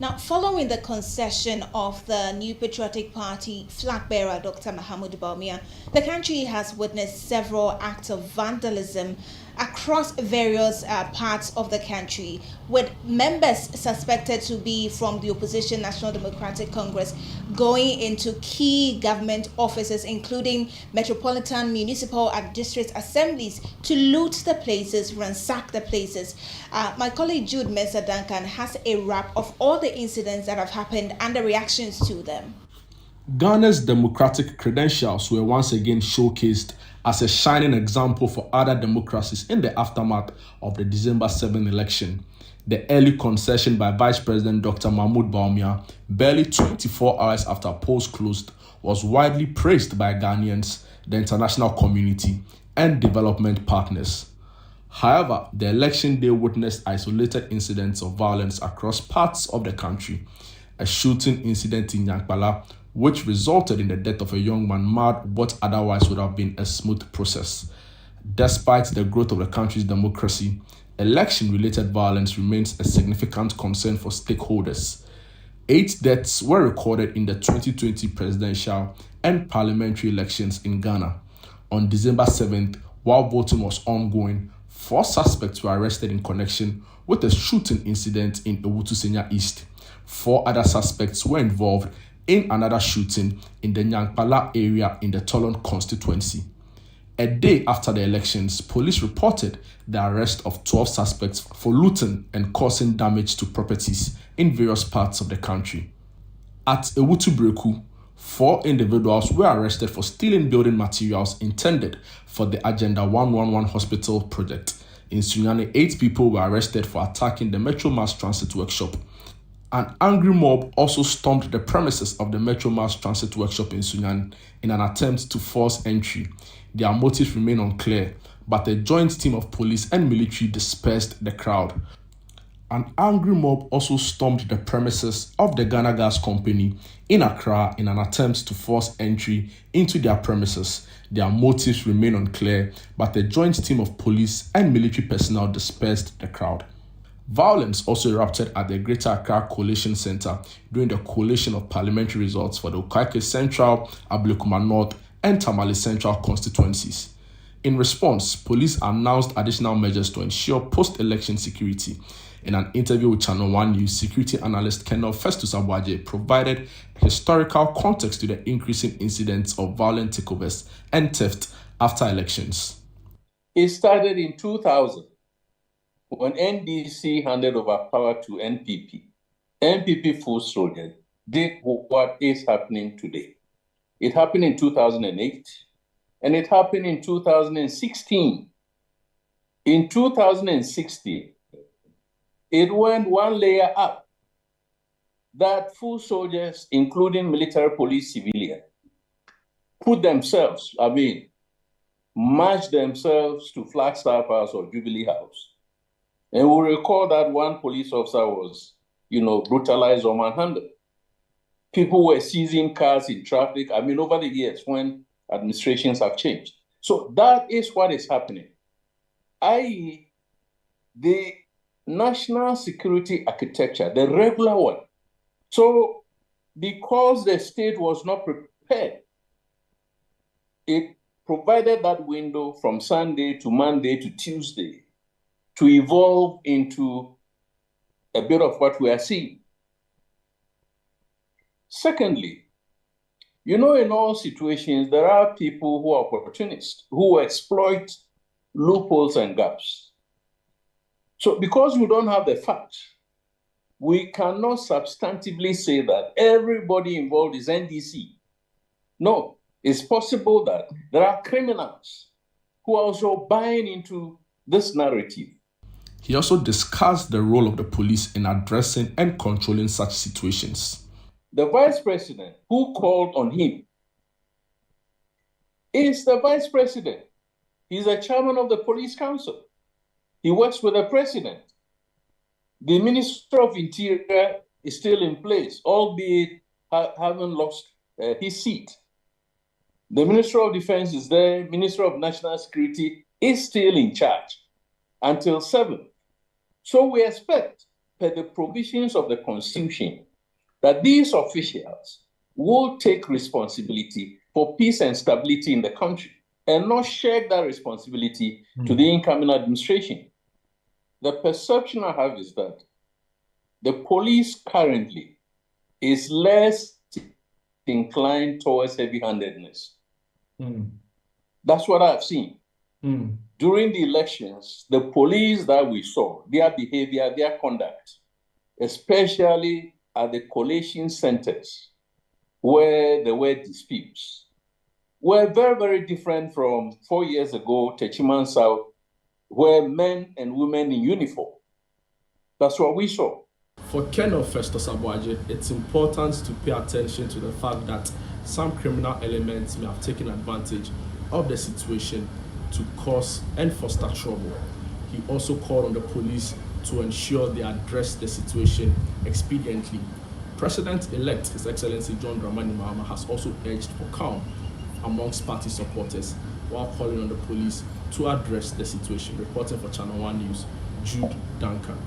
Now, following the concession of the New Patriotic Party flag bearer, Dr. Mahamudu Bawumia, the country has witnessed several acts of vandalism across various parts of the country, with members suspected to be from the opposition National Democratic Congress going into key government offices, including metropolitan, municipal, and district assemblies, to loot the places, ransack the places. My colleague Jude Mensah Duncan has a wrap of all the incidents that have happened and the reactions to them. Ghana's democratic credentials were once again showcased as a shining example for other democracies in the aftermath of the December 7 election. The early concession by Vice President Dr. Mahamudu Bawumia, barely 24 hours after polls closed, was widely praised by Ghanaians, the international community, and development partners. However, the election day witnessed isolated incidents of violence across parts of the country. A shooting incident in Nyankpala, which resulted in the death of a young man, marred what otherwise would have been a smooth process. Despite the growth of the country's democracy, election-related violence remains a significant concern for stakeholders. 8 deaths were recorded in the 2020 presidential and parliamentary elections in Ghana. On December 7th, while voting was ongoing, 4 suspects were arrested in connection with a shooting incident in Ewutu-Senya East. 4 other suspects were involved in another shooting in the Nyankpala area in the Tolon constituency. A day after the elections, police reported the arrest of 12 suspects for looting and causing damage to properties in various parts of the country. At Ewutu-Breku, 4 individuals were arrested for stealing building materials intended for the Agenda 111 hospital project. In Sunyani, 8 people were arrested for attacking the Metro Mass Transit workshop. An angry mob also stormed the premises of the Metro Mass Transit workshop in Sunyani in an attempt to force entry. Their motives remain unclear, but a joint team of police and military dispersed the crowd. An angry mob also stormed the premises of the Ghana Gas Company in Accra in an attempt to force entry into their premises. Their motives remain unclear, but a joint team of police and military personnel dispersed the crowd. Violence also erupted at the Greater Accra Coalition Center during the collation of parliamentary results for the Okake Central, Ablekuma North, and Tamale Central constituencies. In response, police announced additional measures to ensure post-election security. In an interview with ChannelOne News, security analyst Colonel Festus Abwaje provided historical context to the increasing incidents of violent takeovers and theft after elections. It started in 2000 when NDC handed over power to NPP. NPP full soldiers did what is happening today. It happened in 2008, and it happened in 2016. In 2016, it went one layer up, that full soldiers, including military, police, civilian, marched themselves to Flagstaff House or Jubilee House. And we recall that one police officer was, brutalized or manhandled. People were seizing cars in traffic, over the years when administrations have changed. So that is what is happening, i.e., the national security architecture, the regular one. So because the state was not prepared, it provided that window from Sunday to Monday to Tuesday to evolve into a bit of what we are seeing. Secondly, in all situations, there are people who are opportunists, who exploit loopholes and gaps. So because we don't have the facts, we cannot substantively say that everybody involved is NDC. No, it's possible that there are criminals who are also buying into this narrative. He also discussed the role of the police in addressing and controlling such situations. The vice president who called on him is the vice president. He's a chairman of the police council. He works with the president. The Minister of Interior is still in place, albeit having lost his seat. The Minister of Defense is there. Minister of National Security is still in charge until 7. So we expect per the provisions of the Constitution, that these officials will take responsibility for peace and stability in the country and not shirk that responsibility to the incoming administration. The perception I have is that the police currently is less inclined towards heavy-handedness. That's what I've seen. During the elections, the police that we saw, their behavior, their conduct, especially at the collation centers where there were disputes, were very, very different from 4 years ago, Techiman South, where men and women in uniform. That's what we saw. For Colonel Festus Abuaje, it's important to pay attention to the fact that some criminal elements may have taken advantage of the situation to cause and foster trouble. He also called on the police to ensure they address the situation expediently. President-elect His Excellency John Dramani Mahama has also urged for calm amongst party supporters while calling on the police to address the situation. Reporting for ChannelOne News, Jude Duncan.